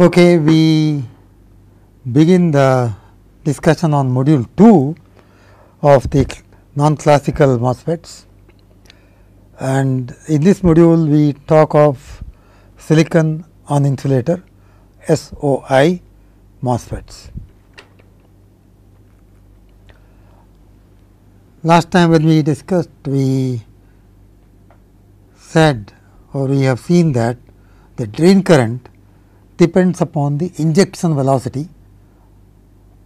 Okay, we begin the discussion on module 2 of the non-classical MOSFETs, and in this module we talk of silicon on insulator SOI MOSFETs. Last time when we discussed, we said, or we have seen that the drain current depends upon the injection velocity,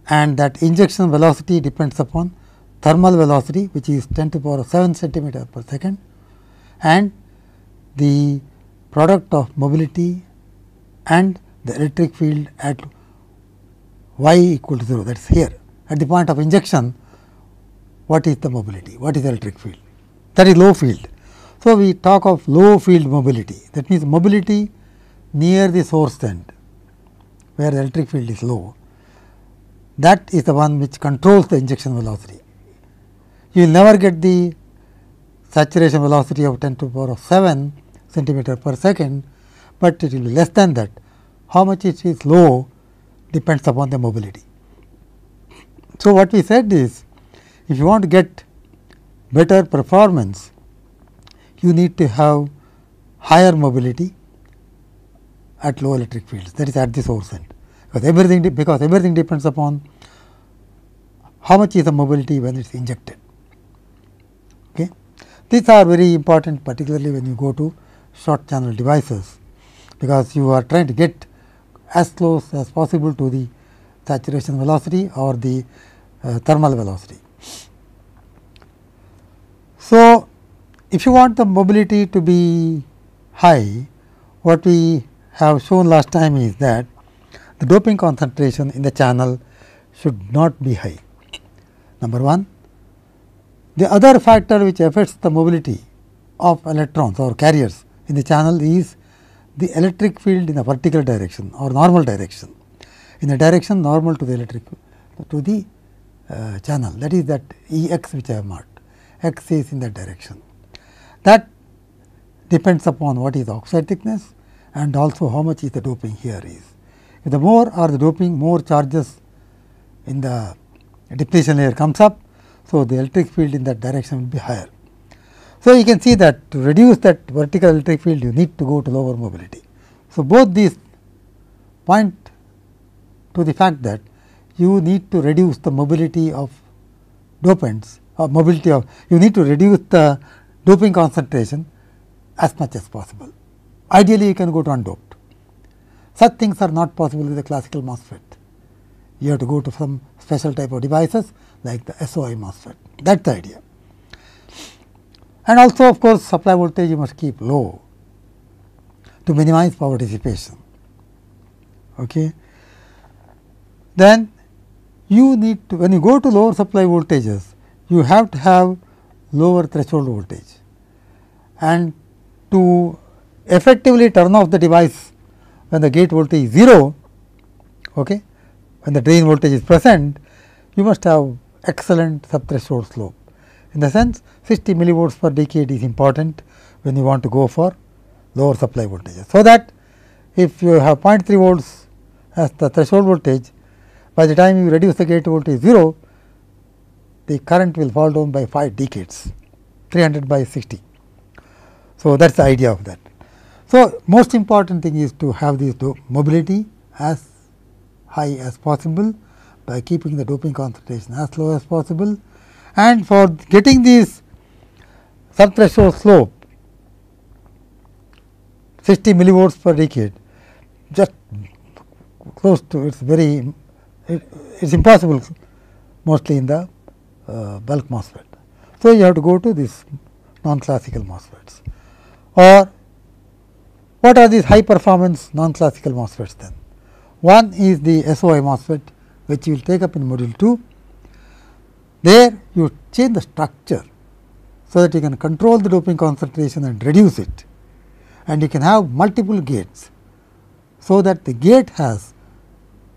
and that injection velocity depends upon thermal velocity, which is 10 to the power of 7 centimeter per second, and the product of mobility and the electric field at y equal to 0, that is here at the point of injection. What is the mobility? What is the electric field? That is low field. So, we talk of low field mobility, that means mobility near the source end where the electric field is low. That is the one which controls the injection velocity. You will never get the saturation velocity of 10 to the power of 7 centimeter per second, but it will be less than that. How much it is low depends upon the mobility. So, what we said is, if you want to get better performance, you need to have higher mobility at low electric fields, that is at the source end, because everything depends upon how much is the mobility when it is injected. Okay. These are very important, particularly when you go to short channel devices, because you are trying to get as close as possible to the saturation velocity or the thermal velocity. So, if you want the mobility to be high, what we have shown last time is that the doping concentration in the channel should not be high. Number 1. The other factor which affects the mobility of electrons or carriers in the channel is the electric field in a vertical direction or normal direction, in a direction normal to the electric to the channel, that is that E x which I have marked. X is in that direction. That depends upon what is the oxide thickness and also how much is the doping here is. If the more or the doping, more charges in the depletion layer comes up. So, the electric field in that direction will be higher. So, you can see that to reduce that vertical electric field, you need to go to lower mobility. So, both these point to the fact that you need to reduce the mobility of dopants, or mobility of, you need to reduce the doping concentration as much as possible. Ideally, you can go to undoped. Such things are not possible with the classical MOSFET. You have to go to some special type of devices like the SOI MOSFET. That is the idea. And also, of course, supply voltage you must keep low to minimize power dissipation. Okay. Then you need to, when you go to lower supply voltages, you have to have lower threshold voltage, and to effectively turn off the device when the gate voltage is 0, okay, when the drain voltage is present, you must have excellent subthreshold slope. In the sense 60 millivolts per decade is important when you want to go for lower supply voltages. So, that if you have 0.3 volts as the threshold voltage, by the time you reduce the gate voltage 0, the current will fall down by 5 decades, 300 by 60. So, that is the idea of that. So, most important thing is to have this mobility as high as possible by keeping the doping concentration as low as possible, and for getting this subthreshold slope 60 millivolts per decade, just close to it is impossible mostly in the bulk MOSFET. So, you have to go to this non-classical MOSFETs. Or what are these high performance non-classical MOSFETs then? One is the SOI MOSFET, which you will take up in module 2. There you change the structure, so that you can control the doping concentration and reduce it, and you can have multiple gates. So, that the gate has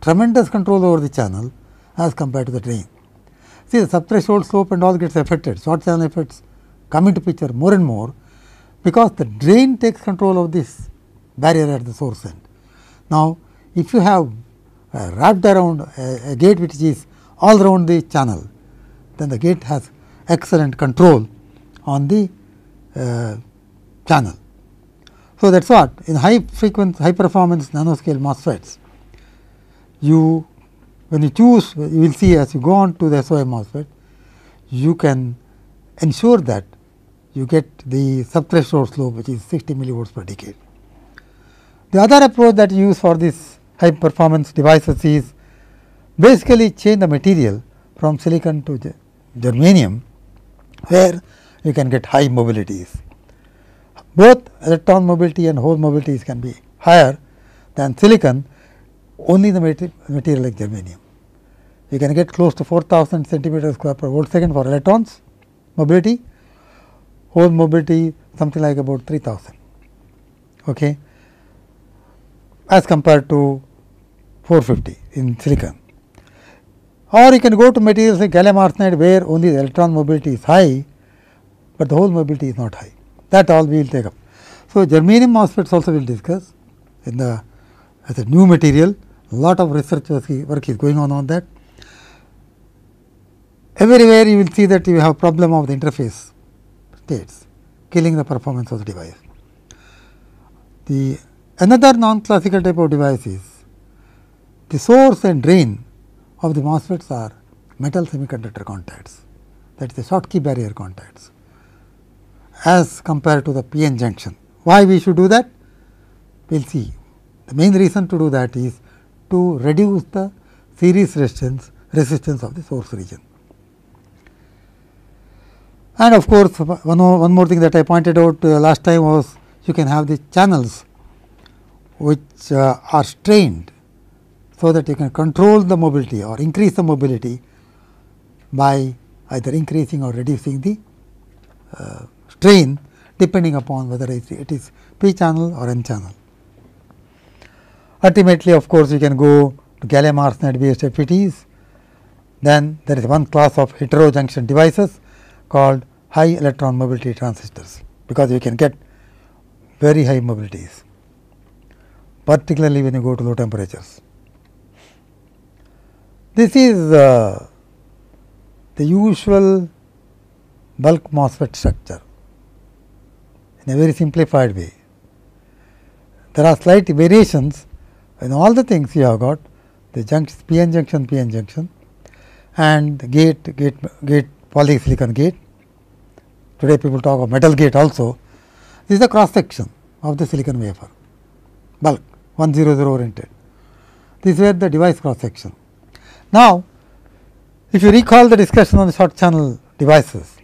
tremendous control over the channel as compared to the drain. See, the subthreshold slope and all gets affected, short channel effects come into picture more and more, because the drain takes control of this barrier at the source end. Now, if you have wrapped around a gate which is all around the channel, then the gate has excellent control on the channel. So, that is what in high frequency high performance nanoscale MOSFETs, you when you choose, you will see as you go on to the SOI MOSFET, you can ensure that you get the subthreshold slope which is 60 millivolts per decade. The other approach that you use for this high performance devices is basically change the material from silicon to germanium, where you can get high mobilities. Both electron mobility and hole mobilities can be higher than silicon, only the material like germanium. You can get close to 4000 centimeter square per volt second for electrons mobility, hole mobility something like about 3000, okay, as compared to 450 in silicon. Or you can go to materials like gallium arsenide, where only the electron mobility is high, but the hole mobility is not high. That all we will take up. So, germanium MOSFETs also we will discuss in the as a new material. A lot of research work is going on that. Everywhere you will see that you have problem of the interface states, killing the performance of the device. The another non-classical type of device is the source and drain of the MOSFETs are metal semiconductor contacts, that is the Schottky barrier contacts, as compared to the PN junction. Why we should do that? We will see. The main reason to do that is to reduce the series resistance of the source region. And of course, one more thing that I pointed out last time was you can have the channels which are strained, so that you can control the mobility or increase the mobility by either increasing or reducing the strain, depending upon whether it is P channel or N channel. Ultimately, of course, you can go to gallium arsenide based FETs. Then there is one class of heterojunction devices called high electron mobility transistors, because you can get very high mobilities, particularly when you go to low temperatures. This is the usual bulk MOSFET structure in a very simplified way. There are slight variations in all the things. You have got the junction, PN junction, and the gate polysilicon gate. Today people talk of metal gate also. This is the cross section of the silicon wafer, bulk 100 oriented. This is where the device cross section. Now, if you recall the discussion on the short channel devices,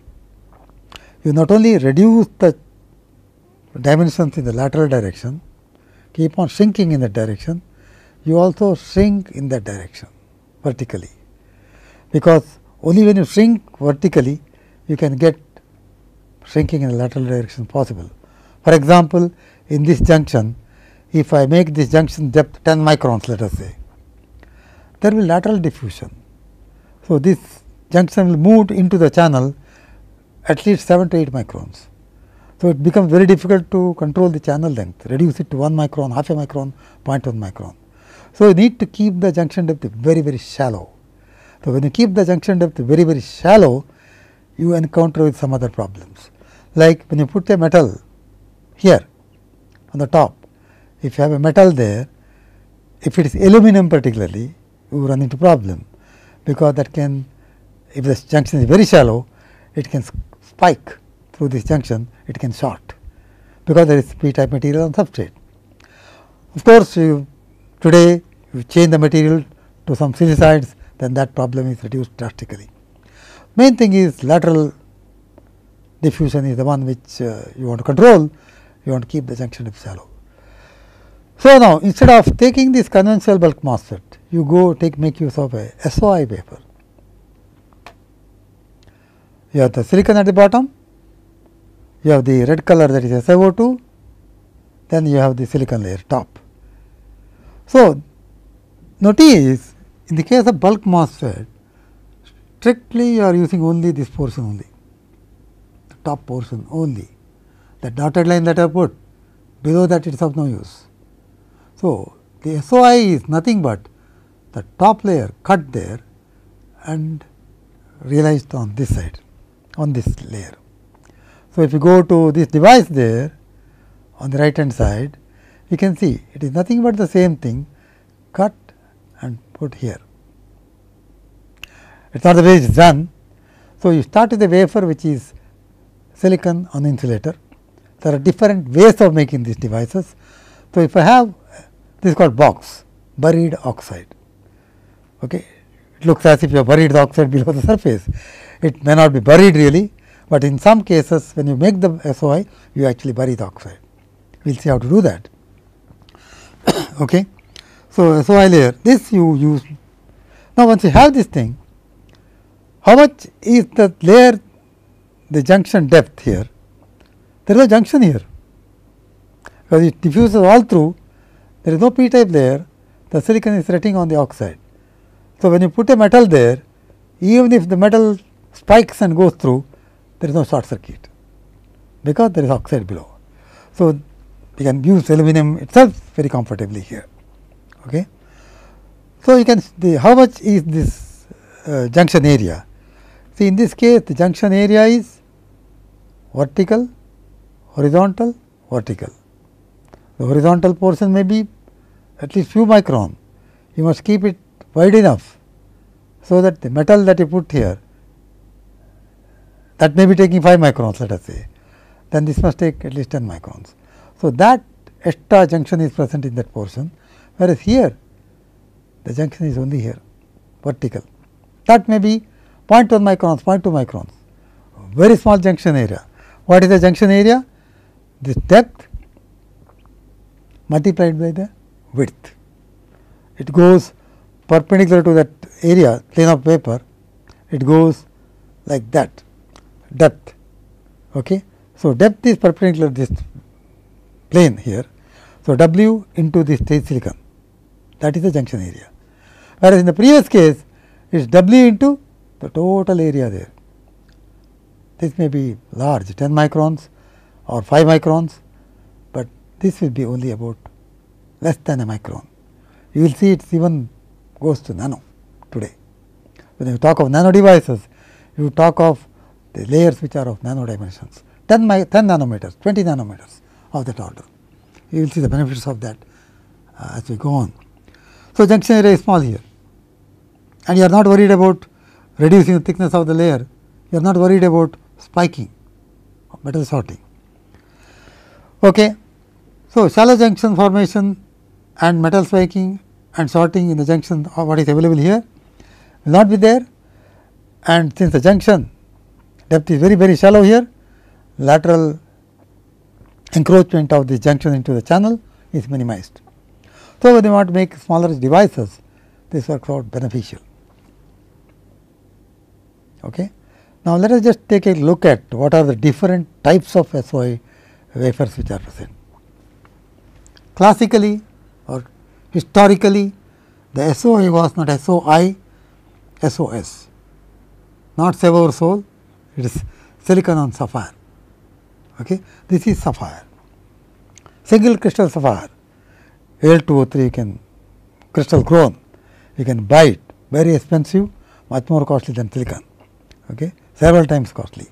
you not only reduce the dimensions in the lateral direction, keep on shrinking in that direction, you also shrink in that direction vertically, because only when you shrink vertically you can get shrinking in the lateral direction possible. For example, in this junction, if I make this junction depth 10 microns, let us say, there will be lateral diffusion. So, this junction will move into the channel at least 7 to 8 microns. So, it becomes very difficult to control the channel length, reduce it to 1 micron, half a micron, 0.1 micron. So, you need to keep the junction depth very shallow. So, when you keep the junction depth very shallow, you encounter with some other problems. Like when you put a metal here on the top, if you have a metal there, if it is aluminum particularly, you run into problem, because that can, if the junction is very shallow, it can spike through this junction, it can short, because there is P type material on substrate. Of course, today you change the material to some silicides, then that problem is reduced drastically. Main thing is lateral diffusion is the one which you want to control, you want to keep the junction depth shallow. So, now instead of taking this conventional bulk MOSFET, you make use of a SOI wafer. You have the silicon at the bottom, you have the red color, that is SiO2, then you have the silicon layer top. So, notice in the case of bulk MOSFET, strictly you are using only this portion only, the top portion only, the dotted line that I put, below that it is of no use. So, the SOI is nothing but the top layer cut there and realized on this side, on this layer. So, if you go to this device there on the right hand side, you can see it is nothing but the same thing cut and put here. It is not the way it is done. So, you start with a wafer which is silicon on insulator. There are different ways of making these devices. So, if I have this is called box, buried oxide. Okay. It looks as if you have buried the oxide below the surface. It may not be buried really, but in some cases when you make the SOI, you actually bury the oxide. We will see how to do that. Okay. So, SOI layer, this you use. Now, once you have this thing, how much is the layer, the junction depth here? There is a junction here, because it diffuses all through. There is no p type layer, the silicon is resting on the oxide. So, when you put a metal there, even if the metal spikes and goes through, there is no short circuit, because there is oxide below. So, you can use aluminum itself very comfortably here. Okay. So, you can see how much is this junction area. See, in this case the junction area is vertical, horizontal, vertical. The horizontal portion may be at least few micron. You must keep it wide enough, so that the metal that you put here, that may be taking 5 microns, let us say, then this must take at least 10 microns. So, that extra junction is present in that portion, whereas here the junction is only here, vertical. That may be 0.1 microns, 0.2 microns, very small junction area. What is the junction area? This depth multiplied by the width. It goes perpendicular to that area, plane of paper, it goes like that, depth. Okay. So, depth is perpendicular to this plane here. So, W into this stage silicon, that is the junction area, whereas in the previous case it is W into the total area there. This may be large, 10 microns or 5 microns, but this will be only about less than a micron. You will see it even goes to nano today. When you talk of nano devices, you talk of the layers which are of nano dimensions, 10 nanometers, 20 nanometers of that order. You will see the benefits of that as we go on. So, junction area is small here, and you are not worried about reducing the thickness of the layer, you are not worried about spiking, metal sorting. Okay. So, shallow junction formation and metal spiking and sorting in the junction of what is available here will not be there, and since the junction depth is very shallow here, lateral encroachment of this junction into the channel is minimized. So, when you want to make smaller devices, this works out beneficial. Okay. Now, let us just take a look at what are the different types of SOI wafers which are present. Classically or historically, the SOI was not SOI, SOS, not silver sol, it is silicon on sapphire. Okay. This is sapphire, single crystal sapphire, Al2O3 you can crystal grown, you can buy it, very expensive, much more costly than silicon, okay, several times costly.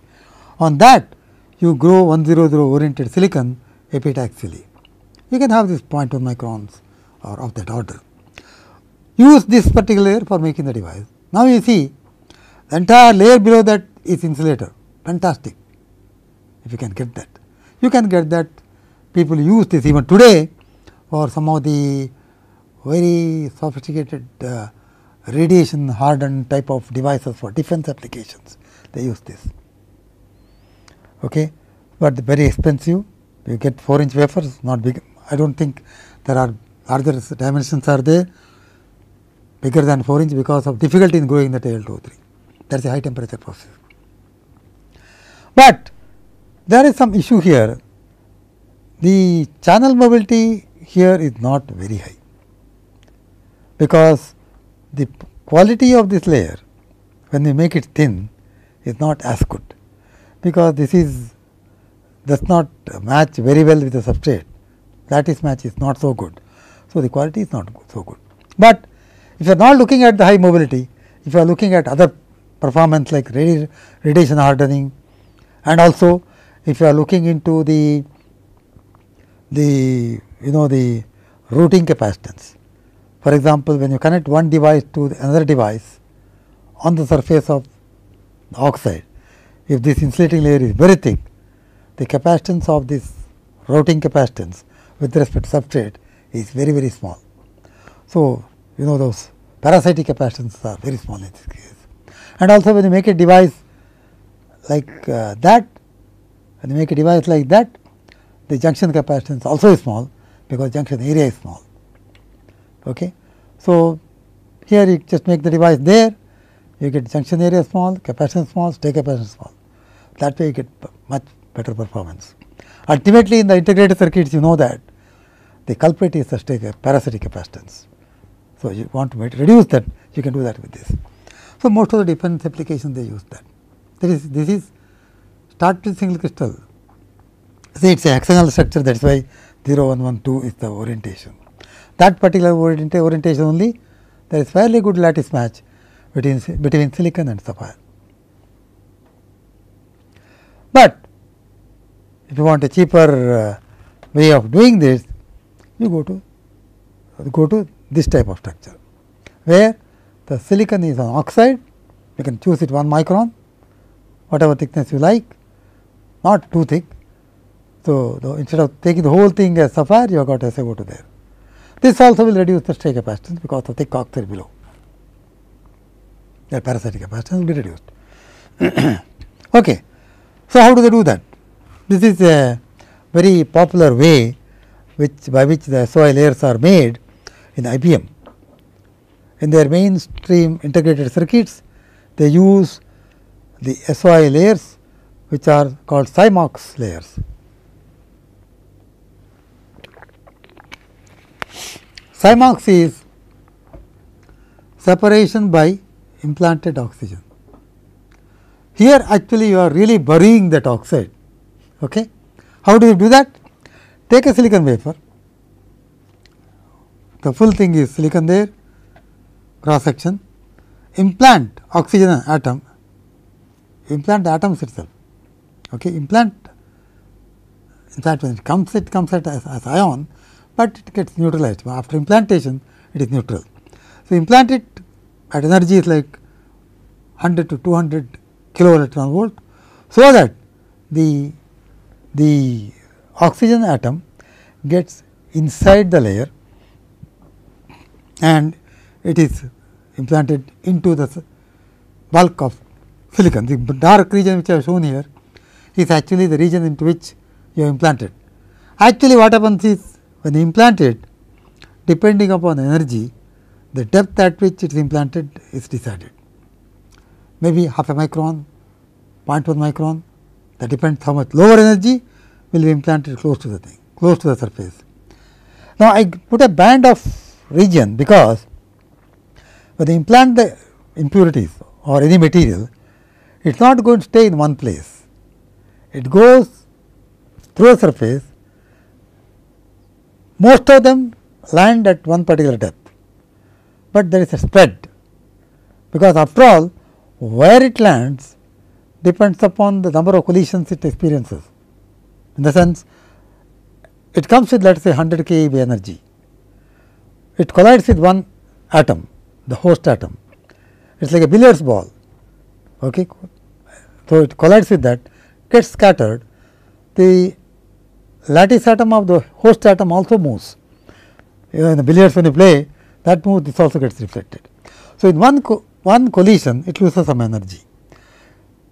On that you grow 100 oriented silicon epitaxially. You can have this 0.1 microns or of that order. Use this particular layer for making the device. Now, you see the entire layer below that is insulator, fantastic if you can get that. You can get that, people use this even today for some of the very sophisticated radiation hardened type of devices for defense applications, they use this. Okay. But very expensive, you get 4-inch wafers, not big. I do not think there are larger dimensions are there bigger than 4-inch because of difficulty in growing the Al2O3. That is a high temperature process. But there is some issue here, the channel mobility here is not very high, because the quality of this layer when we make it thin is not as good, because this is does not match very well with the substrate, lattice match is not so good. So, the quality is not so good. But if you are not looking at the high mobility, if you are looking at other performance like radiation hardening, and also if you are looking into the routing capacitance. For example, when you connect one device to another device on the surface of the oxide, if this insulating layer is very thick, the capacitance of this routing capacitance with respect to substrate is very, very small. So, those parasitic capacitances are very small in this case. And also when you make a device like that, the junction capacitance also is small, because junction area is small. Okay. So, here you just make the device there, you get junction area small, capacitance small, state capacitance small. That way you get much better performance. Ultimately, in the integrated circuits, you know that the culprit is the parasitic capacitance. So, you want to reduce that, you can do that with this. So, most of the defense applications they use that. This is start with single crystal. See, it is a hexagonal structure, that is why 0, 1, 1, 2 is the orientation. That particular orientation only, there is fairly good lattice match between silicon and sapphire. But if you want a cheaper way of doing this, you go to this type of structure, where the silicon is on oxide. You can choose it 1 micron, whatever thickness you like, not too thick. So, instead of taking the whole thing as sapphire, you have got SiO2 there. This also will reduce the stray capacitance because of thick oxide below. The parasitic capacitance will be reduced. Okay. So, how do they do that? This is a very popular way by which the SOI layers are made in IBM. In their mainstream integrated circuits, they use the SOI layers, which are called CMOS layers. CMOS is separation by implanted oxygen. Here actually you are really burying that oxide. Okay. How do you do that? Take a silicon wafer, the full thing is silicon there, cross section, implant oxygen atom, implant the atoms itself. Okay. In fact, when it comes as ion, but it gets neutralized. After implantation, it is neutral. So, implant it at energy is like 100 to 200 kilo electron volt, so that the oxygen atom gets inside the layer and it is implanted into the bulk of silicon. The dark region which I have shown here is actually the region into which you have implanted. Actually, what happens is, when you implant it, depending upon energy, the depth at which it is implanted is decided. Maybe half a micron, 0.1 micron, that depends how much lower energy will be implanted close to the thing, close to the surface. Now, I put a band of region because when you implant the impurities or any material, it is not going to stay in one place. It goes through a surface. Most of them land at one particular depth, but there is a spread, because after all where it lands depends upon the number of collisions it experiences. In the sense, it comes with, let us say, 100 keV energy, it collides with one atom, the host atom, it is like a billiards ball. Okay. So, it collides with that, gets scattered, the lattice atom of the host atom also moves. In the billiards when you play, that moves, this also gets reflected. So, in one collision it loses some energy.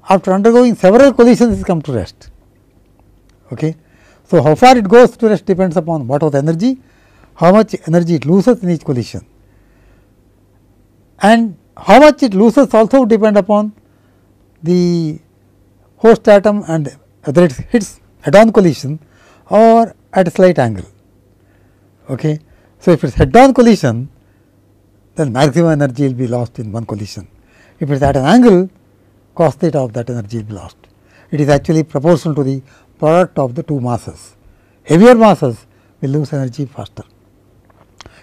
After undergoing several collisions, it comes to rest. Okay. So, how far it goes to rest depends upon what was the energy, how much energy it loses in each collision, and how much it loses also depend upon the host atom and whether it hits head on collision or at a slight angle. Okay. So, if it is head on collision, then maximum energy will be lost in one collision. If it is at an angle, cos theta of that energy will be lost. It is actually proportional to the product of the two masses. Heavier masses will lose energy faster.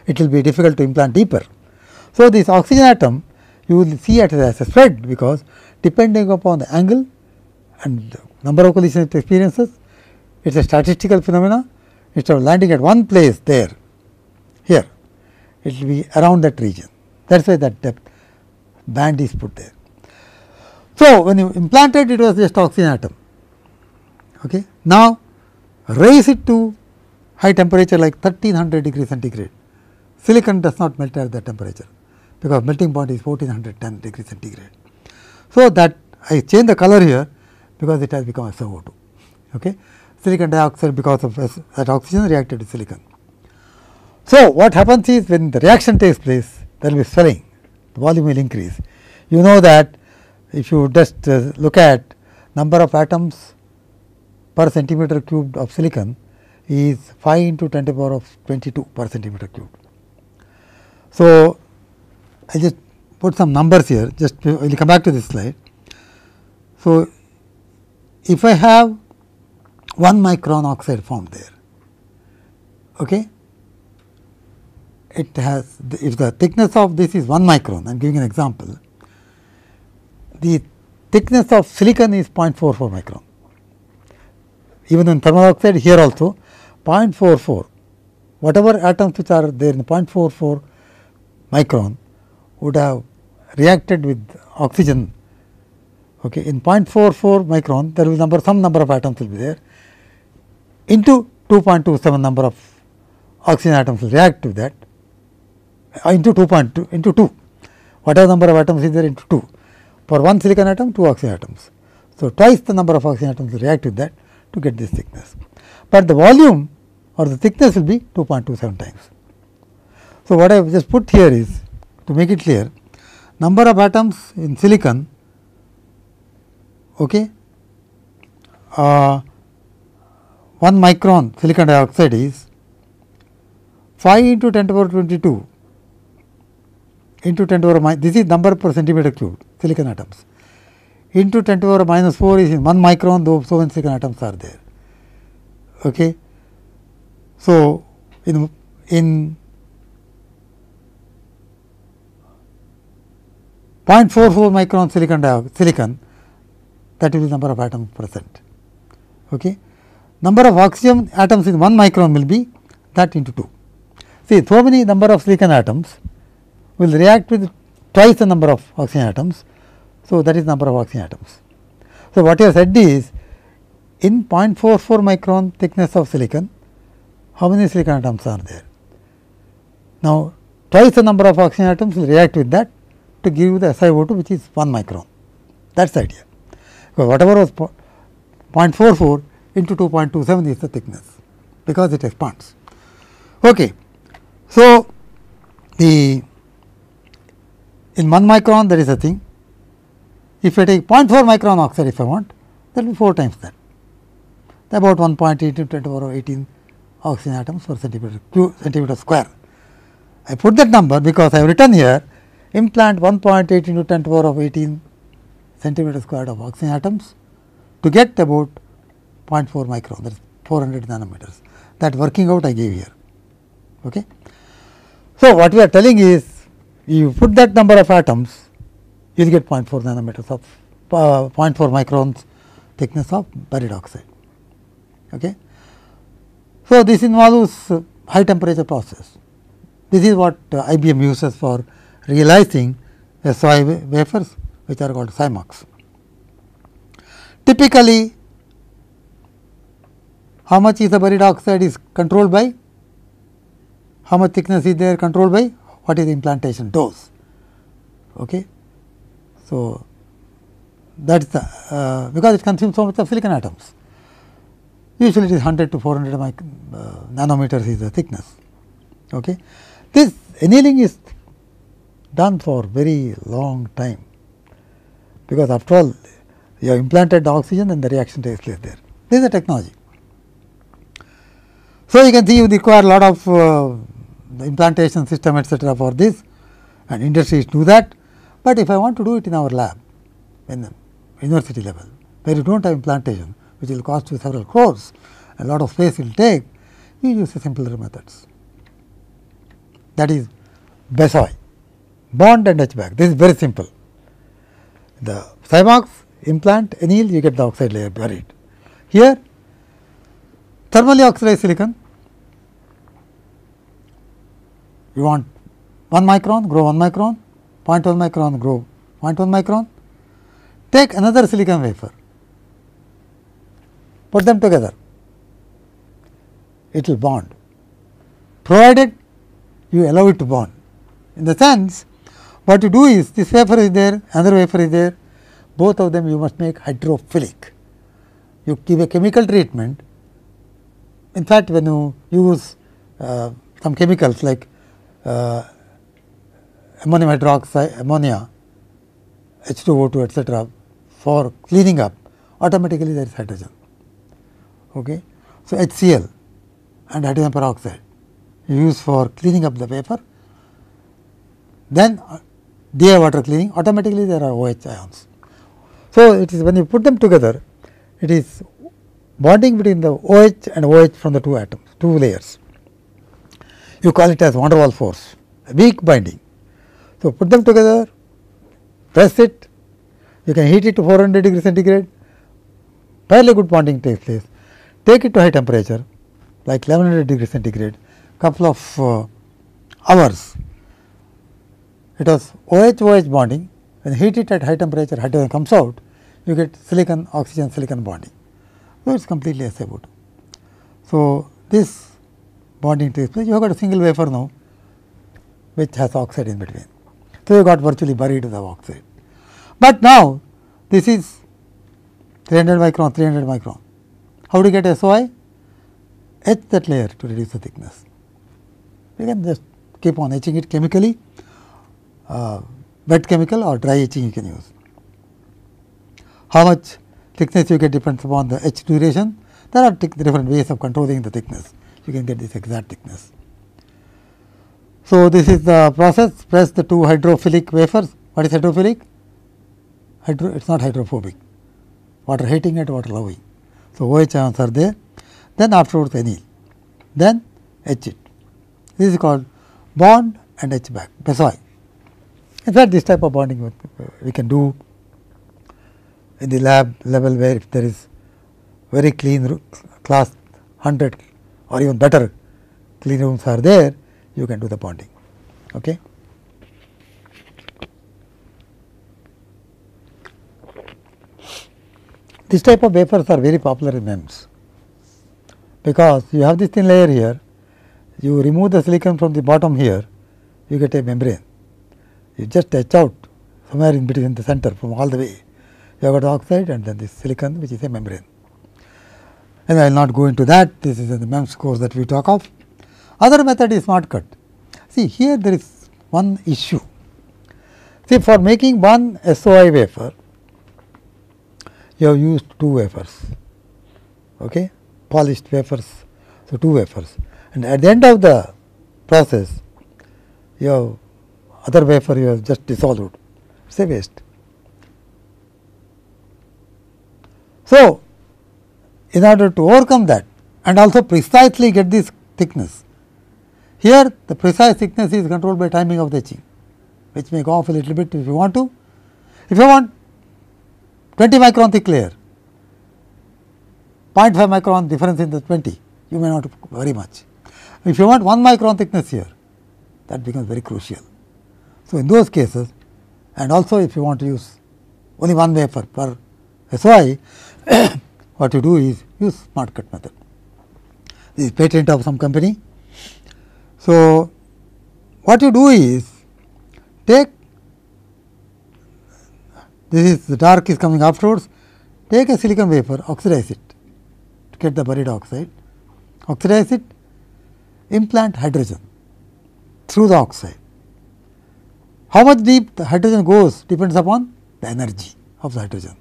it will be difficult to implant deeper. So, this oxygen atom you will see it as a spread, because depending upon the angle and number of collision experiences, it is a statistical phenomena. Instead of landing at one place there, here it will be around that region. That is why that depth band is put there. So, when you implanted, it was just oxygen atom. Okay. Now, raise it to high temperature like 1300 degree centigrade. Silicon does not melt at that temperature, because melting point is 1410 degree centigrade. So, that I change the color here, because it has become a SO2. Okay. Silicon dioxide, because of that oxygen reacted with silicon. So, what happens is, when the reaction takes place, there will be swelling, the volume will increase. You know that if you just look at number of atoms per centimeter cubed of silicon is 5 into 10 to the power of 22 per centimeter cubed. So, I just put some numbers here, just I will come back to this slide. So, if I have 1 micron oxide formed there, okay, it has, if the thickness of this is 1 micron, I am giving an example, the thickness of silicon is 0.44 micron. Even in thermal oxide, here also 0.44, whatever atoms which are there in 0.44 micron would have reacted with oxygen. Okay. In 0.44 micron, there will be some number of atoms will be there, into 2.27 number of oxygen atoms will react with that, into 2.2 into 2, whatever number of atoms is there into 2. For one silicon atom, 2 oxygen atoms. So, twice the number of oxygen atoms will react with that to get this thickness, but the volume or the thickness will be 2.27 times. So, what I have just put here is, to make it clear, number of atoms in silicon, okay, 1 micron silicon dioxide is 5 into 10 to the power 22 into 10 to the power this is number per centimeter cubed silicon atoms, into 10 to the power minus 4 is in 1 micron, though so many silicon atoms are there. Okay. So, in 0.44 micron silicon, that will be the number of atoms present. Okay. Number of oxygen atoms in 1 micron will be that into 2. See, so many number of silicon atoms will react with twice the number of oxygen atoms. So, that is number of oxygen atoms. So, what you have said is, in 0.44 micron thickness of silicon, how many silicon atoms are there? Now, twice the number of oxygen atoms will react with that to give you the SiO2, which is 1 micron. That is the idea. Because whatever was 0.44 into 2.27 is the thickness, because it expands. Okay. So, in 1 micron there is a thing. If I take 0.4 micron oxide, if I want, that will be 4 times that, about 1.8 into 10 to the power 18 oxygen atoms per centimeter square. I put that number because I have written here, implant 1.8 into 10 to the power 18 centimeter squared of oxygen atoms to get about 0.4 micron, that is 400 nanometers. That working out I gave here. Okay. So, what we are telling is, you put that number of atoms, you will get 0.4 nanometers of 0.4 microns thickness of buried oxide. Okay. So, this involves high temperature process. This is what IBM uses for realizing SOI wafers, which are called CMOS. Typically, how much is the buried oxide is controlled by, how much thickness is there controlled by, what is the implantation dose. Okay. So, that is the because it consumes so much of silicon atoms. Usually it is 100 to 400 nanometers is the thickness. Okay. This annealing is done for very long time, because after all you have implanted the oxygen and the reaction takes place there. This is the technology. So, you can see you require a lot of the implantation system etc. for this, and industries do that, but if I want to do it in our lab in the university level, where you do not have implantation, which will cost you several crores, a lot of space will take, you use the simpler methods. that is BESOI, bond and H back. This is very simple. The Cymox implant anneal, you get the oxide layer buried. Here thermally oxidized silicon, you want 1 micron, grow 1 micron, 0.1 micron, grow 0.1 micron. Take another silicon wafer, put them together, it will bond, provided you allow it to bond. In the sense, what you do is, this wafer is there, another wafer is there, both of them you must make hydrophilic. You give a chemical treatment. In fact, when you use some chemicals like ammonium hydroxide, ammonia, H2O2, etc., for cleaning up, automatically there is hydrogen. Okay. So, HCl and hydrogen peroxide you use for cleaning up the wafer, then DI water cleaning, automatically there are OH ions. So, it is when you put them together, it is bonding between the OH and OH from the two atoms, two layers. You call it as van der Waals force, a weak binding. So, put them together, press it, you can heat it to 400 degree centigrade, fairly good bonding takes place. Take it to high temperature like 1100 degree centigrade, couple of hours. It was OH-OH bonding. When heat it at high temperature, hydrogen comes out, you get silicon oxygen silicon bonding. So, it is completely SiO2. So, this bonding takes place. You have got a single wafer now which has oxide in between. So, you got virtually buried the oxide. But now, this is 300 micron, 300 micron. How do you get SOI? Etch that layer to reduce the thickness. You can just keep on etching it chemically, wet chemical or dry etching you can use. How much thickness you get depends upon the etch duration. There are different ways of controlling the thickness. You can get this exact thickness. So, this is the process. Press the two hydrophilic wafers. What is hydrophilic? It is not hydrophobic. Water hating it, water loving. So, OH ions are there. Then afterwards anneal. Then etch it. This is called bond and etch back, BESOI. In fact, this type of bonding we can do in the lab level, where if there is very clean class 100 or even better clean rooms are there, you can do the bonding. Okay. This type of wafers are very popular in MEMS, because you have this thin layer here, you remove the silicon from the bottom here, you get a membrane. You just etch out somewhere in between the center from all the way. You have got oxide and then this silicon, which is a membrane. And I will not go into that, this is in the MEMS course that we talk of. Other method is smart cut. See, here there is one issue. See, for making one SOI wafer, you have used two wafers, okay, polished wafers. So, two wafers, and at the end of the process, you have other wafer you have just dissolved, it is a waste. So, in order to overcome that and also precisely get this thickness, here the precise thickness is controlled by timing of the etching, which may go off a little bit if you want to. If you want 20 micron thick layer, 0.5 micron difference in the 20, you may not very much. If you want 1 micron thickness here, that becomes very crucial. So, in those cases, and also if you want to use only one wafer per SOI, what you do is use smart cut method. This is patent of some company. So, what you do is take, this is the dark is coming afterwards, take a silicon wafer, oxidize it to get the buried oxide, oxidize it, implant hydrogen through the oxide. How much deep the hydrogen goes depends upon the energy of the hydrogen.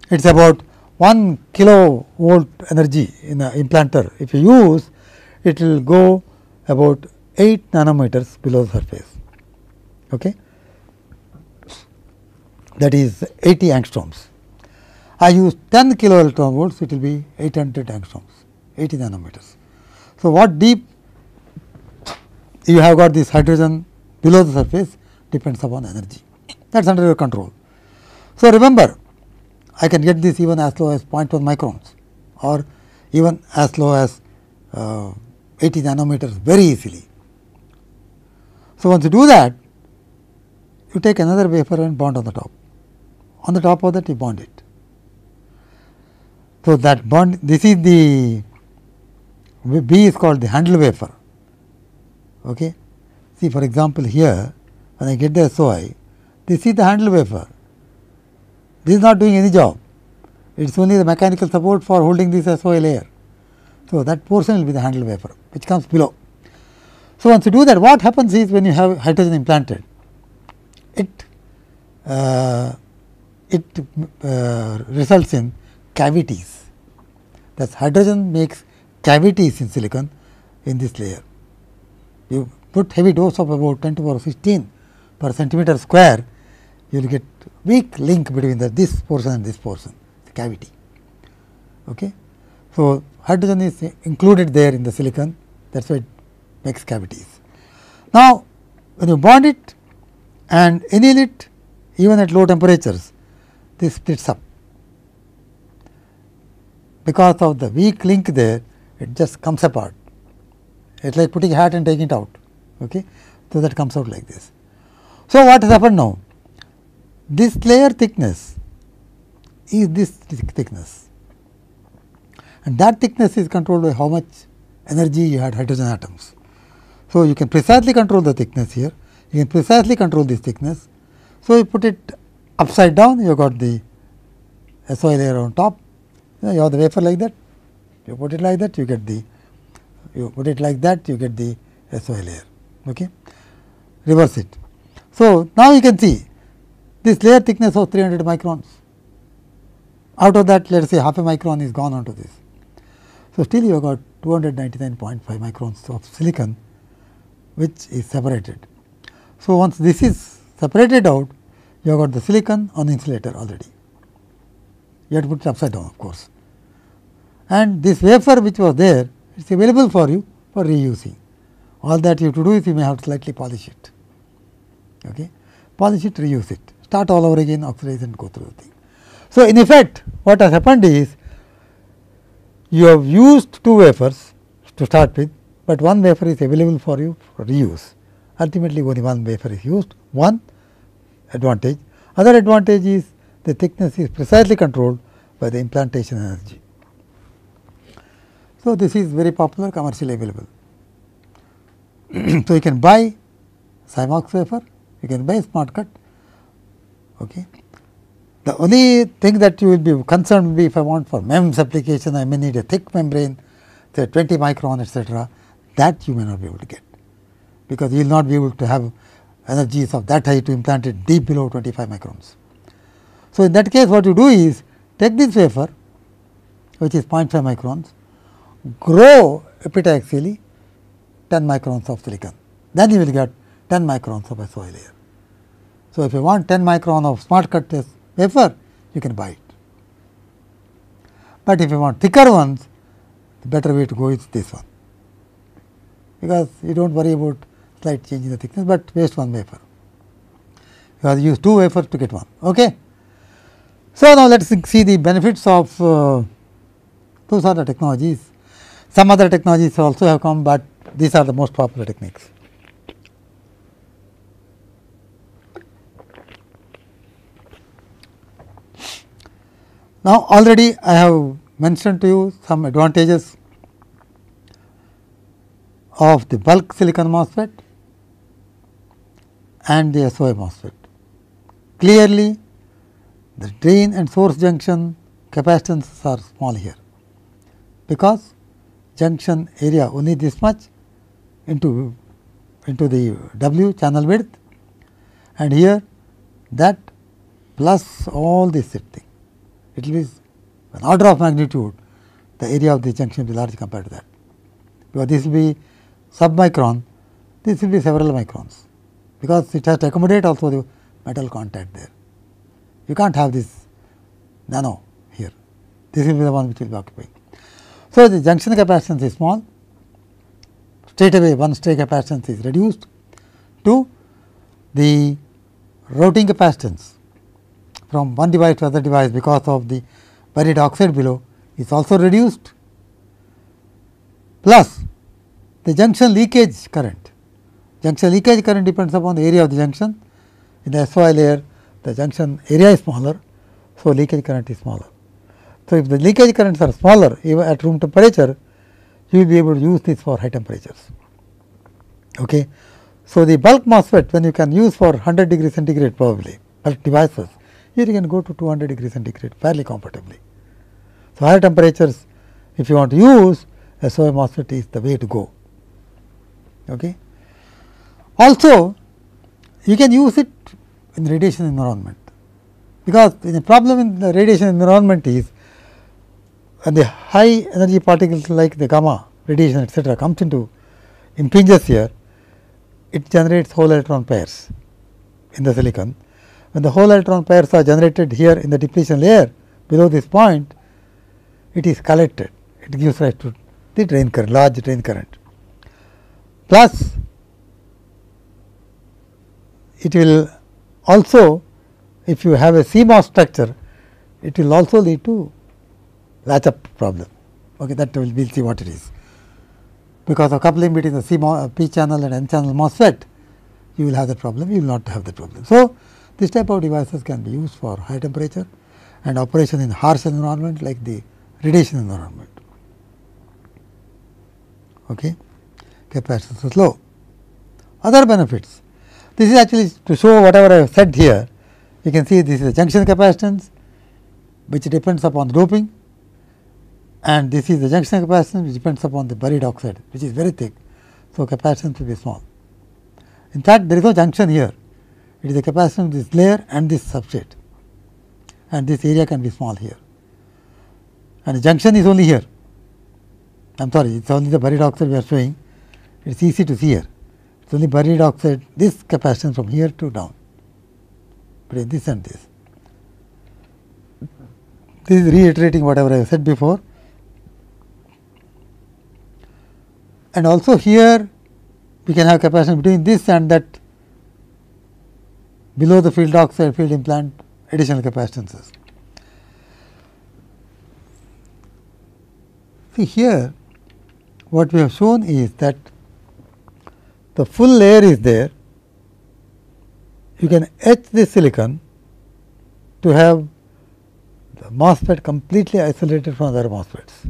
It is about 1 kilovolt energy in the implanter. If you use, it will go about 8 nanometers below the surface. Okay. That is 80 angstroms. I use 10 kilo electron volts, it will be 800 angstroms, 80 nanometers. So, what deep you have got this hydrogen below the surface, depends upon energy, that is under your control. So, remember, I can get this even as low as 0.1 microns or even as low as 80 nanometers very easily. So, once you do that, you take another wafer and bond on the top. On the top of that, you bond it. So, that bond, this is the B is called the handle wafer. Okay. See, for example, here when I get the SOI, this is the handle wafer. This is not doing any job. It is only the mechanical support for holding this SOI layer. So, that portion will be the handle wafer, which comes below. So, once you do that, what happens is when you have hydrogen implanted, it results in cavities. That hydrogen makes cavities in silicon in this layer. You put heavy dose of about 10 to the power 16 per centimeter square, you will get weak link between this portion and this portion, the cavity. Okay. So, hydrogen is included there in the silicon, that is why it makes cavities. Now, when you bond it and anneal it even at low temperatures, this splits up. Because of the weak link there, it just comes apart. It is like putting a hat and taking it out. Okay. So, that comes out like this. So, what has happened now? This layer thickness is this thickness, and that thickness is controlled by how much energy you had hydrogen atoms. So, you can precisely control the thickness here, you can precisely control this thickness. So, you put it upside down, you have got the SOI layer on top, you have the wafer like that, you put it like that, you get the, you put it like that, you get the SOI layer. Okay. Reverse it. So, now you can see this layer thickness of 300 microns. Out of that, let us say half a micron is gone onto this. So, still you have got 299.5 microns of silicon, which is separated. So, once this is separated out, you have got the silicon on the insulator already. You have to put it upside down, of course. And this wafer which was there, it is available for you for reusing. All that you have to do is you may have to slightly polish it. Okay. Polish it, reuse it, start all over again, oxidize and go through the thing. So, in effect, what has happened is you have used two wafers to start with, but one wafer is available for you for reuse. Ultimately, only one wafer is used, one advantage. Other advantage is the thickness is precisely controlled by the implantation energy. So, this is very popular, commercially available. So, you can buy Cymox wafer, you can buy smart cut. Okay. The only thing that you will be concerned will be if I want for MEMS application, I may need a thick membrane, say 20 micron, etc. That you may not be able to get, because you will not be able to have energies of that high to implant it deep below 25 microns. So, in that case what you do is take this wafer, which is 0.5 microns, grow epitaxially 10 microns of silicon, then you will get 10 microns of SOI layer. So, if you want 10 micron of smart cut wafer, you can buy it. But if you want thicker ones, the better way to go is this one, because you do not worry about slight change in the thickness, but waste one wafer. You have to use two wafers to get one. Okay. So, now let us see the benefits of those are the technologies. Some other technologies also have come, but these are the most popular techniques. Now, already I have mentioned to you some advantages of the bulk silicon MOSFET and the SOI MOSFET. Clearly, the drain and source junction capacitances are small here, because junction area only this much into the W channel width, and here that plus all this thing. It will be an order of magnitude, the area of the junction will be large compared to that, because this will be submicron, this will be several microns, because it has to accommodate also the metal contact there. You can't have this nano here, this will be the one which will be occupying. So, the junction capacitance is small, straight away one stray capacitance is reduced. 2, the routing capacitance from one device to other device because of the buried oxide below is also reduced, plus the junction leakage current. Junction leakage current depends upon the area of the junction. In the SOI layer, the junction area is smaller, so leakage current is smaller. So, if the leakage currents are smaller even at room temperature, you will be able to use this for high temperatures. Okay. So, the bulk MOSFET, when you can use for 100 degree centigrade probably bulk devices, here you can go to 200 degree centigrade fairly comfortably. So, higher temperatures, if you want to use SOI MOSFET is the way to go. Okay. Also, you can use it in the radiation environment, because the problem in the radiation environment is when the high energy particles like the gamma radiation etc. comes into impinges here, it generates whole electron pairs in the silicon. When the whole electron pairs are generated here in the depletion layer below this point, it is collected, it gives rise to the drain current, large drain current. Plus, it will also, if you have a CMOS structure, it will also lead to latch up problem. Okay, that we will see what it is. Because of coupling between the P channel and N channel MOSFET, you will have the problem, you will not have the problem. So, this type of devices can be used for high temperature and operation in harsh environment like the radiation environment. Okay. Capacitance is low. Other benefits, this is actually to show whatever I have said here. You can see this is a junction capacitance which depends upon doping, and this is the junction capacitance which depends upon the buried oxide which is very thick. So, capacitance will be small. In fact, there is no junction here, it is the capacitance of this layer and this substrate, and this area can be small here, and the junction is only here. I am sorry, it is only the buried oxide we are showing, it is easy to see here. It is only buried oxide, this capacitance from here to down, between this and this. This is reiterating whatever I have said before. And also here we can have capacitance between this and that below the field oxide, field implant, additional capacitances. See here, what we have shown is that the full layer is there. You can etch this silicon to have the MOSFET completely isolated from other MOSFETs.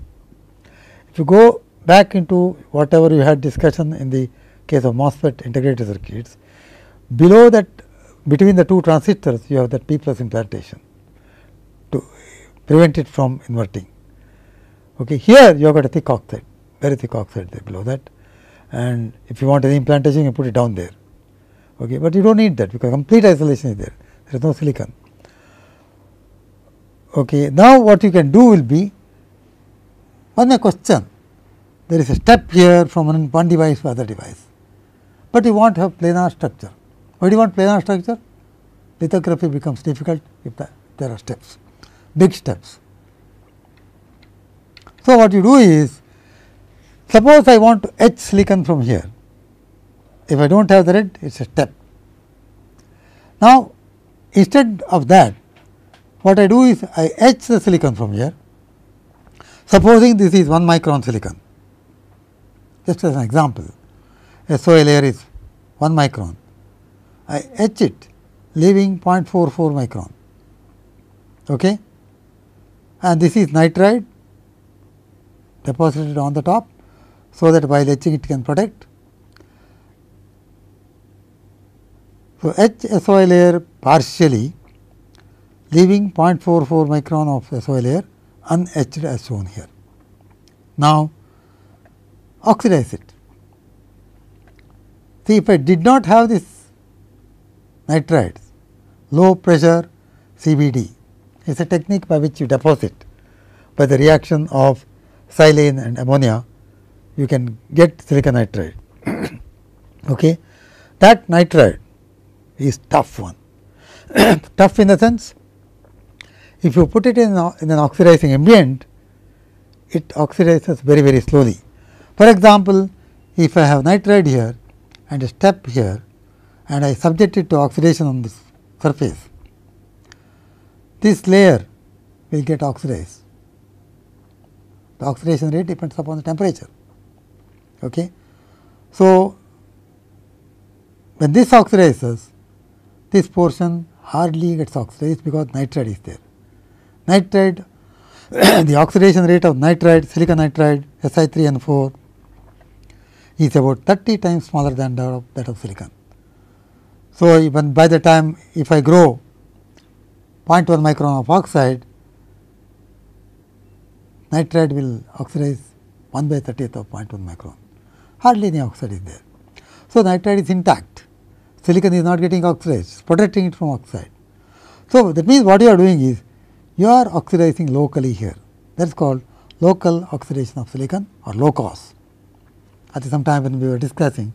If you go back into whatever you had discussion in the case of MOSFET integrated circuits, below that between the two transistors you have that P plus implantation to prevent it from inverting. Okay. Here you have got a thick oxide, very thick oxide there below that, and if you want any implantation you put it down there. Okay. But you do not need that because complete isolation is there, there is no silicon. Okay. Now, what you can do will be, on a question, there is a step here from one device to other device, but you want to have planar structure. Why do you want planar structure? Lithography becomes difficult if there are steps, big steps. So, what you do is, suppose I want to etch silicon from here, if I do not have the red, it is a step. Now, instead of that, what I do is I etch the silicon from here, supposing this is 1 micron silicon, just as an example, SOI layer is 1 micron, I etch it leaving 0.44 micron, okay, and this is nitride deposited on the top, so that while etching it can protect. So, etch SOI layer partially leaving 0.44 micron of SOI layer unetched as shown here. Now, oxidize it. See, if I did not have this nitrides, low pressure CVD is a technique by which you deposit by the reaction of silane and ammonia, you can get silicon nitride. Okay. That nitride is tough one, tough in the sense, if you put it in an oxidizing ambient, it oxidizes very, very slowly. For example, if I have nitride here and a step here and I subject it to oxidation on this surface, this layer will get oxidized. The oxidation rate depends upon the temperature. Okay. So, when this oxidizes, this portion hardly gets oxidized because nitride is there. Nitride, the oxidation rate of nitride, silicon nitride, Si3N4 is about 30 times smaller than that of silicon. So, even by the time if I grow 0.1 micron of oxide, nitride will oxidize 1/30th of 0.1 micron. Hardly any oxide is there. So, nitride is intact, silicon is not getting oxidized, protecting it from oxide. So, that means what you are doing is you are oxidizing locally here, that is called local oxidation of silicon or low cost. At some time when we were discussing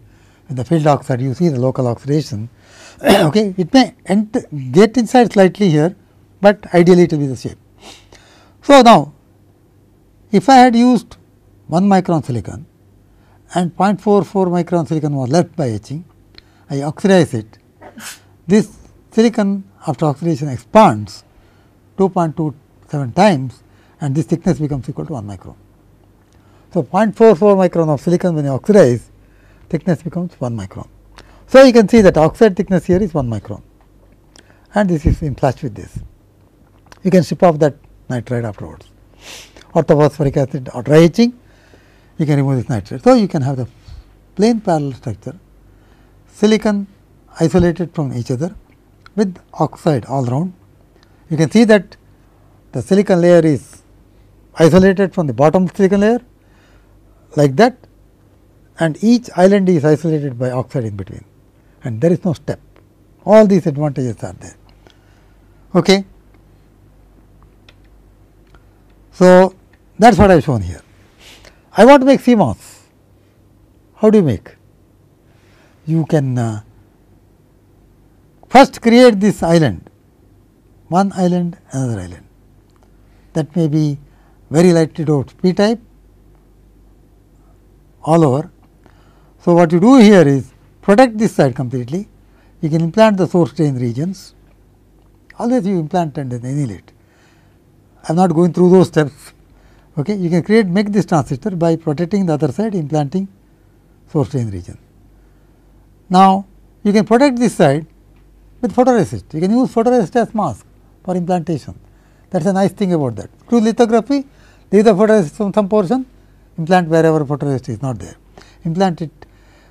in the field oxide, you see the local oxidation. Okay, it may get inside slightly here, but ideally it will be the shape. So, now if I had used 1 micron silicon and 0.44 micron silicon was left by etching, I oxidize it. This silicon after oxidation expands 2.27 times and this thickness becomes equal to 1 micron. So, 0.44 micron of silicon when you oxidize, thickness becomes 1 micron. So, you can see that oxide thickness here is 1 micron and this is in flash with this. You can strip off that nitride afterwards. Orthophosphoric acid or dry etching, you can remove this nitride. So, you can have the plain parallel structure, silicon isolated from each other with oxide all round. You can see that the silicon layer is isolated from the bottom silicon layer like that, and each island is isolated by oxide in between and there is no step. All these advantages are there. Okay. So, that is what I have shown here. I want to make CMOS. How do you make? You can first create this island, one island, another island. That may be very lightly doped p type all over. So, what you do here is protect this side completely. You can implant the source drain regions. Always you implant and then annihilate. I am not going through those steps. Okay. You can make this transistor by protecting the other side, implanting source drain region. Now, you can protect this side with photoresist. You can use photoresist as mask for implantation. That is a nice thing about that. Through lithography, leave the photoresist from some portion, implant wherever photoresist is not there. Implant it.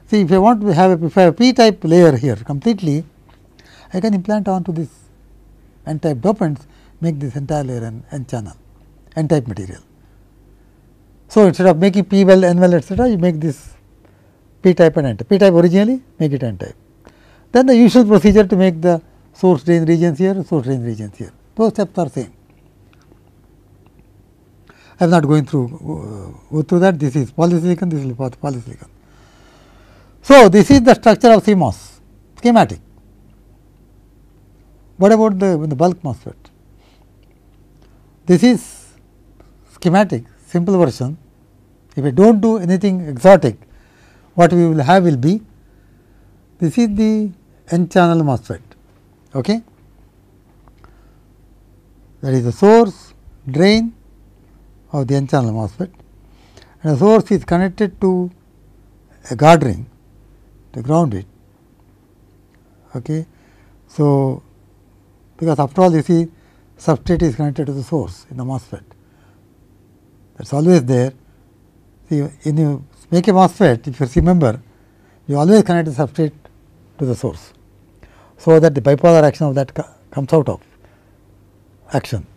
See, if I want to have if I have a p type layer here completely, I can implant onto this n type dopants, make this entire layer an n channel, n type material. So, instead of making p well, n well, etc., you make this p type and n type. P type originally, make it n type. Then the usual procedure to make the source drain regions here, source drain regions here. Those steps are same. I am not going through that. This is polysilicon, this is polysilicon. So, this is the structure of CMOS schematic. What about the bulk MOSFET? This is schematic, simple version. If I do not do anything exotic, what we will have will be, this is the n channel MOSFET. Okay? That is the source, drain of the n channel MOSFET, and the source is connected to a guard ring to ground it. Okay. So, because after all you see substrate is connected to the source in the MOSFET, that is always there. See, when you make a MOSFET, if you remember, you always connect the substrate to the source, so that the bipolar action of that comes out of action.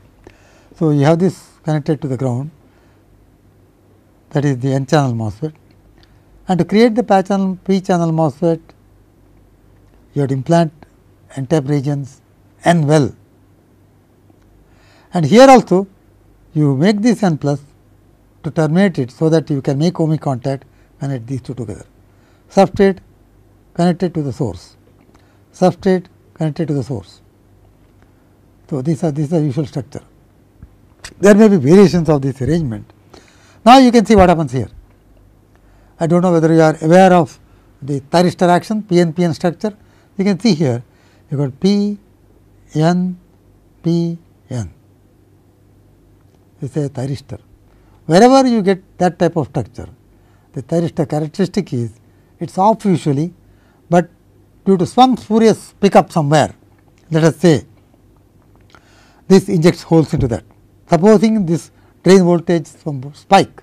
So, you have this connected to the ground, that is the n channel MOSFET, and to create the p channel MOSFET, you have to implant n type regions n well, and here also you make this n plus to terminate it, so that you can make ohmic contact, connect these two together. Substrate connected to the source, substrate connected to the source. So, this is the usual structure. There may be variations of this arrangement. Now, you can see what happens here. I do not know whether you are aware of the thyristor action PN structure. You can see here you got P N P N. This is a thyristor. Wherever you get that type of structure, the thyristor characteristic is it is off usually, but due to some spurious pickup somewhere, let us say this injects holes into that. Supposing this drain voltage some spike,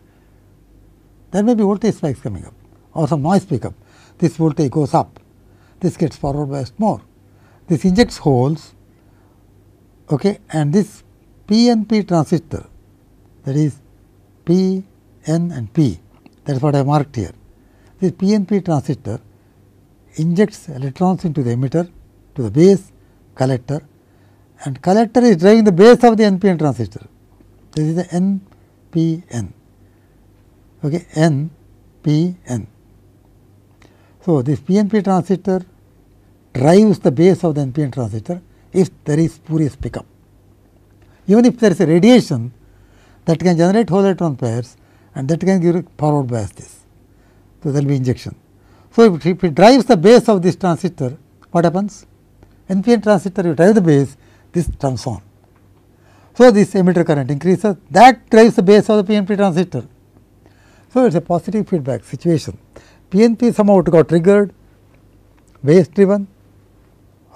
there may be voltage spikes coming up or some noise pickup. This voltage goes up, this gets forward biased more. This injects holes, okay, and this PNP transistor, that is P, N and P, that is what I marked here. This PNP transistor injects electrons into the emitter, to the base, collector, and collector is driving the base of the NPN transistor. This is the NPN. Okay, NPN. So, this PNP transistor drives the base of the NPN transistor if there is spurious pickup. Even if there is a radiation that can generate whole electron pairs and that can give forward bias this. So, there will be injection. So, if it drives the base of this transistor, what happens? NPN transistor, you drive the base, this turns on. So, this emitter current increases, that drives the base of the PNP transistor. So, it is a positive feedback situation. PNP somehow got triggered, base driven,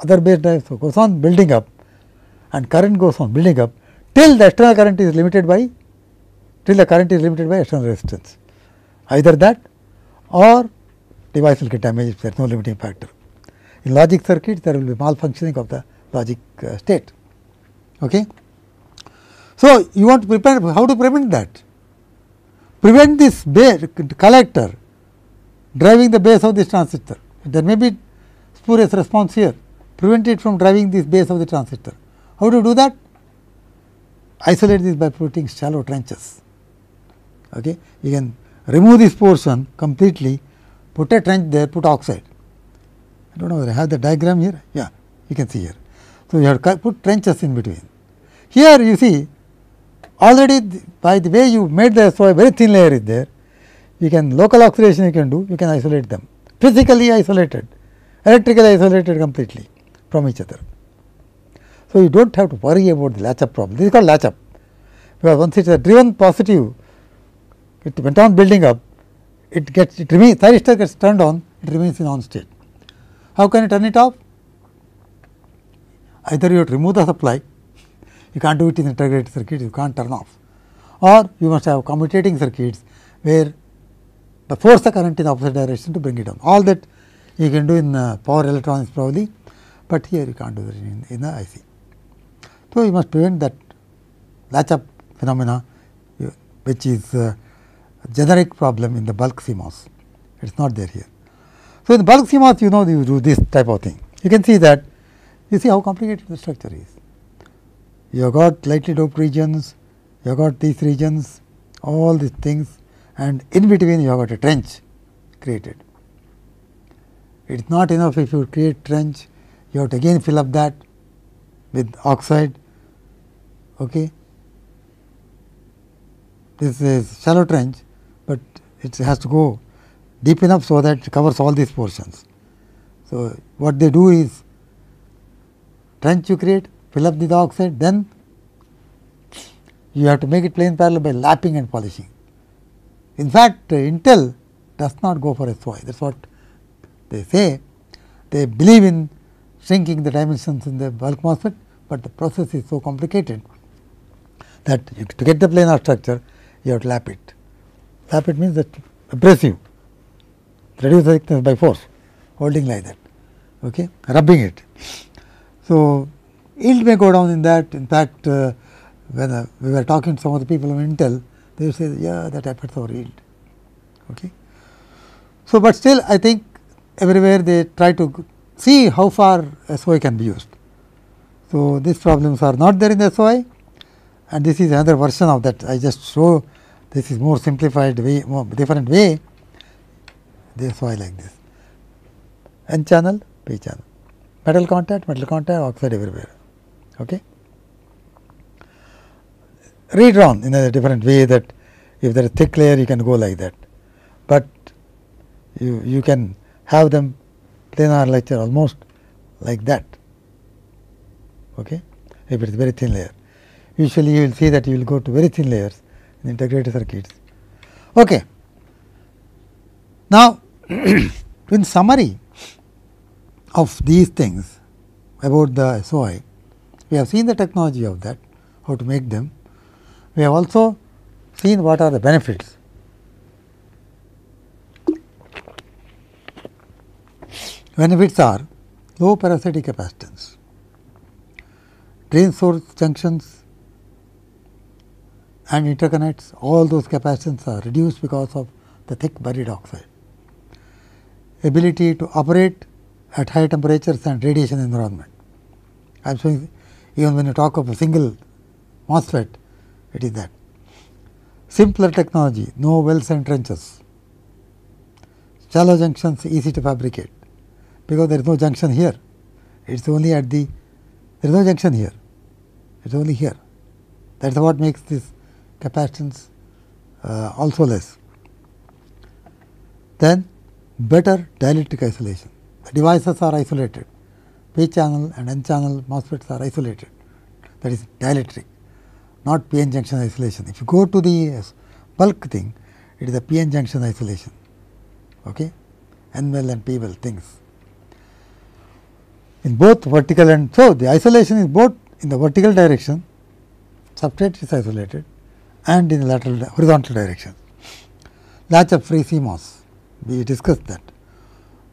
other base drive, so goes on building up and current goes on building up till the external current is limited by, external resistance. Either that or device will get damaged if there is no limiting factor. In logic circuits, there will be malfunctioning of the logic state. Okay. So, you want to prepare, how to prevent that? Prevent this base collector driving the base of this transistor. There may be spurious response here. Prevent it from driving this base of the transistor. How to do that? Isolate this by putting shallow trenches. Okay. You can remove this portion completely, put a trench there, put oxide. I do not know whether I have the diagram here. Yeah, you can see here. So, you have to put trenches in between. Here you see already by the way you made the SOI, very thin layer is there. You can local oxidation you can do, you can isolate them. Physically isolated, electrically isolated completely from each other. So, you do not have to worry about the latch up problem. This is called latch up, because once it is driven positive, it went on building up, it remains, thyristor gets turned on, it remains in on state. How can you turn it off? Either you have to remove the supply, you can't do it in integrated circuit, you can't turn off, or you must have commutating circuits where force the current in the opposite direction to bring it down. All that you can do in power electronics probably, but here you can't do that in the IC. So, you must prevent that latch up phenomena, which is a generic problem in the bulk CMOS. It is not there here. So, in the bulk CMOS, you know, you do this type of thing. You can see that, you see how complicated the structure is. You have got lightly doped regions, you have got these regions, all these things, and in between you have got a trench created. It is not enough if you create trench, you have to again fill up that with oxide. Okay. This is shallow trench, but it has to go deep enough so that it covers all these portions. So, what they do is trench you create, fill up with the oxide, then you have to make it plane parallel by lapping and polishing. In fact, Intel does not go for SOI, that is what they say. They believe in shrinking the dimensions in the bulk MOSFET, but the process is so complicated that to get the planar structure, you have to lap it. Lap it means that abrasive, reduce the thickness by force, holding like that, okay, rubbing it. So, yield may go down in that. In fact, when we were talking to some of the people from Intel, they say, yeah, that affects our yield. Okay. So, but still I think everywhere they try to see how far SOI can be used. So, these problems are not there in the SOI, and this is another version of that. I just show this is more simplified way, more different way, the SOI like this, N channel, P channel, metal contact, oxide everywhere. Okay. Redrawn in a different way, that if there is thick layer you can go like that, but you can have them planar lecture almost like that. Okay? If it is very thin layer, usually you will see that you will go to very thin layers in integrated circuits. Okay. Now, in summary of these things about the SOI, we have seen the technology of that, how to make them. We have also seen what are the benefits. Benefits are low parasitic capacitance, drain source junctions and interconnects, all those capacitance are reduced because of the thick buried oxide. Ability to operate at high temperatures and radiation environment. I am showing, even when you talk of a single MOSFET, it is that. Simpler technology, no wells and trenches. Shallow junctions easy to fabricate, because there is no junction here. It is only at the, there is no junction here, it is only here. That is what makes this capacitance also less. Then better dielectric isolation. The devices are isolated. P channel and N channel MOSFETs are isolated. That is dielectric, not p-n junction isolation. If you go to the bulk thing, it is a p-n junction isolation. Okay? N-well and p-well things. In both vertical and, so the isolation is both in the vertical direction, substrate is isolated, and in the lateral horizontal direction. Latch up free CMOS, we discussed that.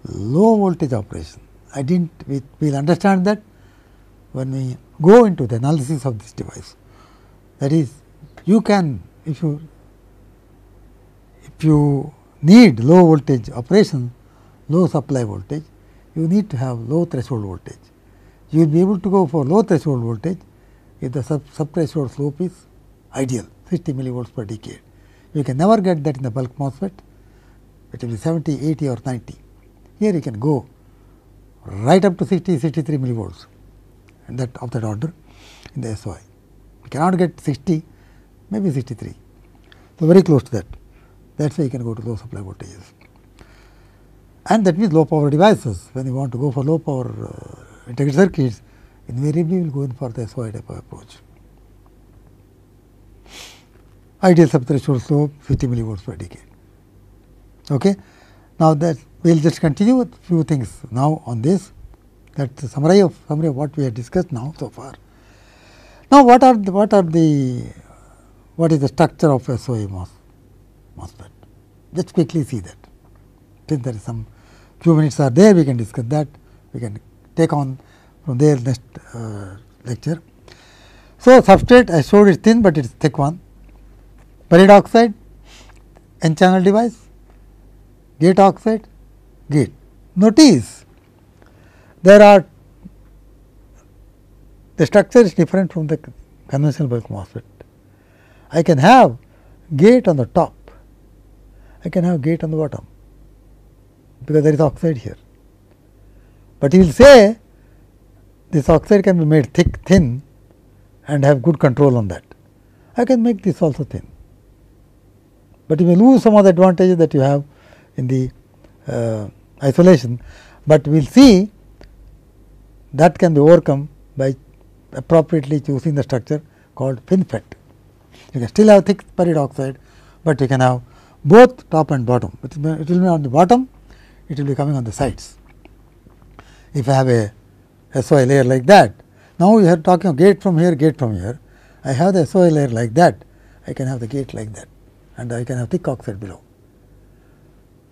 Low voltage operation, I didn't, we will understand that when we go into the analysis of this device. That is, you can, if you need low voltage operation, low supply voltage, you need to have low threshold voltage. You will be able to go for low threshold voltage if the sub threshold slope is ideal, 60 millivolts per decade. You can never get that in the bulk MOSFET, it will be 70, 80 or 90. Here you can go right up to 60, 63 millivolts, and that of that order in the SOI. You cannot get 60, maybe 63. So, very close to that. That is why you can go to low supply voltages. And that means low power devices. When you want to go for low power integrated circuits, invariably you will go in for the SOI type of approach. Ideal subthreshold slope 50 millivolts per decade. Okay. Now, that we will just continue with few things now on this. That is the summary of what we have discussed now so far. Now, what is the structure of SOI MOSFET? Just quickly see that. Since there is some few minutes are there, we can discuss that. We can take on from there next lecture. So, substrate I showed it thin, but it is thick one. Buried oxide, N channel device, gate oxide, gate. Notice there are, the structure is different from the conventional bulk MOSFET. I can have gate on the top, I can have gate on the bottom, because there is oxide here. But you will say this oxide can be made thick, thin and have good control on that. I can make this also thin, but you may lose some of the advantages that you have in the isolation, but we will see that can be overcome by appropriately choosing the structure called FinFET. You can still have thick buried oxide, but you can have both top and bottom. It will be on the bottom, it will be coming on the sides. If I have a SOI layer like that, now we are talking of gate from here, gate from here. I have the SOI layer like that, I can have the gate like that, and I can have thick oxide below.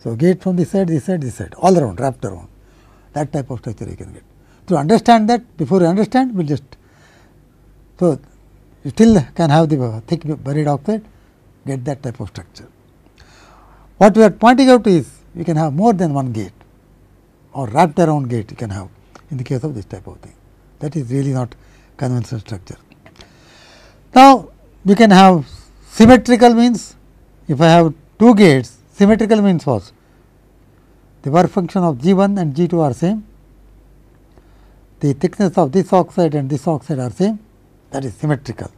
So, gate from this side, this side, this side, all around, wrapped around, that type of structure you can get. To understand that, before you understand, we will just, so you still can have the thick buried oxide, get that type of structure. What we are pointing out is, you can have more than one gate or wrapped around gate you can have in the case of this type of thing. That is really not conventional structure. Now, we can have symmetrical, means if I have two gates, symmetrical means what? The work function of G1 and G2 are same, the thickness of this oxide and this oxide are same, that is symmetrical.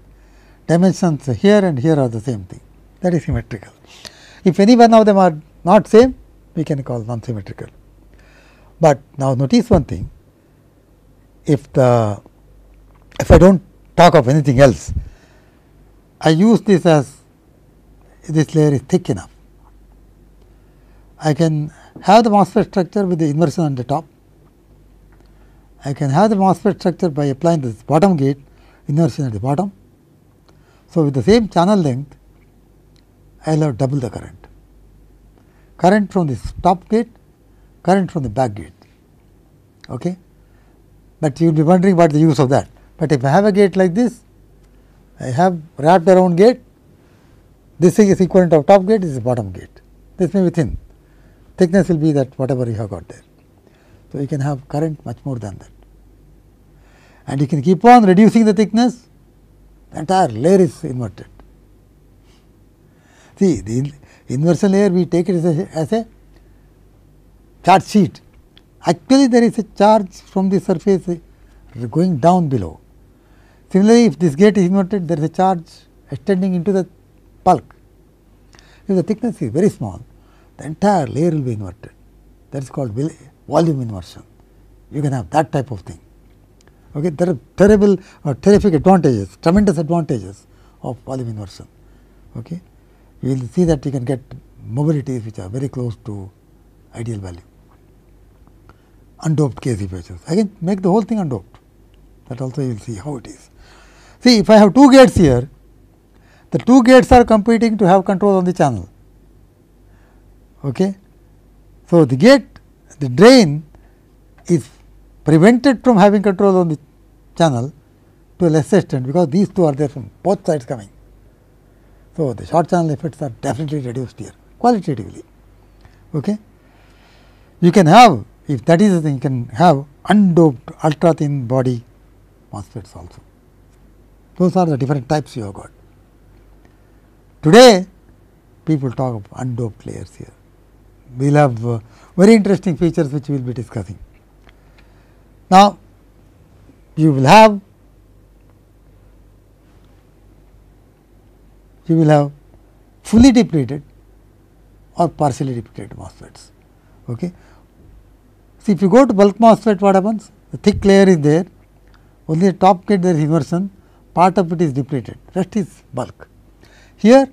Dimensions here and here are the same thing, that is symmetrical. If any one of them are not same, we can call non-symmetrical. But now notice one thing, if I do not talk of anything else, I use this as this layer is thick enough. I can have the MOSFET structure with the inversion on the top. I can have the MOSFET structure by applying this bottom gate inversion at the bottom. So, with the same channel length, I will have double the current. Current from this top gate, current from the back gate. Okay? But you will be wondering what is the use of that. But if I have a gate like this, I have wrapped around gate, this is equivalent of top gate, this is bottom gate. This may be thin. Thickness will be that whatever you have got there. So, you can have current much more than that. And you can keep on reducing the thickness, the entire layer is inverted. See, the inversion layer, we take it as a charge sheet. Actually, there is a charge from the surface going down below. Similarly, if this gate is inverted, there is a charge extending into the bulk. If the thickness is very small, the entire layer will be inverted. That is called volume inversion. You can have that type of thing. Okay, there are terrible or terrific advantages, tremendous advantages of volume inversion. Okay, you will see that you can get mobilities which are very close to ideal value. Undoped KZ patches. I can make the whole thing undoped. That also you will see how it is. See, if I have two gates here, the two gates are competing to have control on the channel. Okay. So, the gate, the drain is prevented from having control on the channel to a less extent, because these two are there from both sides coming. So, the short channel effects are definitely reduced here qualitatively. Okay. You can have, if that is the thing, you can have undoped ultra thin body MOSFETs also. Those are the different types you have got. Today, people talk of undoped layers here. We will have very interesting features which we will be discussing. Now, you will have fully depleted or partially depleted MOSFETs. Okay. See, if you go to bulk MOSFET, what happens? The thick layer is there, only the top gate there is inversion, part of it is depleted, rest is bulk. Here,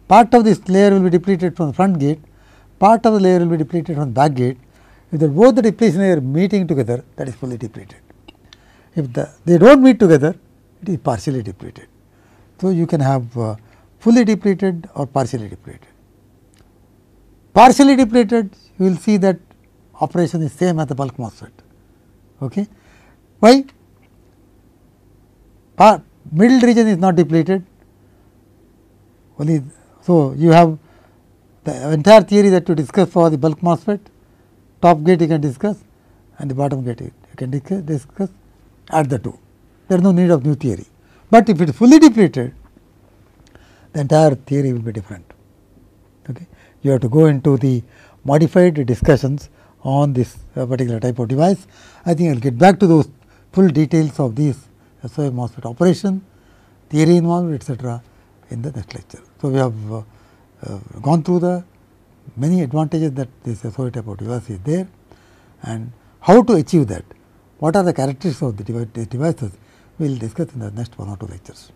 part of this layer will be depleted from the front gate, part of the layer will be depleted from the back gate. If both the depletion layer meeting together, that is fully depleted. If they do not meet together, it is partially depleted. So, you can have fully depleted or partially depleted. Partially depleted, you will see that operation is same as the bulk MOSFET. Okay. Why? Middle region is not depleted, only. So, you have the entire theory that you discuss for the bulk MOSFET, top gate you can discuss and the bottom gate you can discuss at the two. There is no need of new theory. But if it is fully depleted, the entire theory will be different. Okay. You have to go into the modified discussions on this particular type of device. I think I will get back to those full details of these SOI MOSFET operation, theory involved, etc. in the next lecture. So, we have gone through the many advantages that this SOI type of device is there, and how to achieve that. What are the characteristics of the devices, we will discuss in the next 1 or 2 lectures.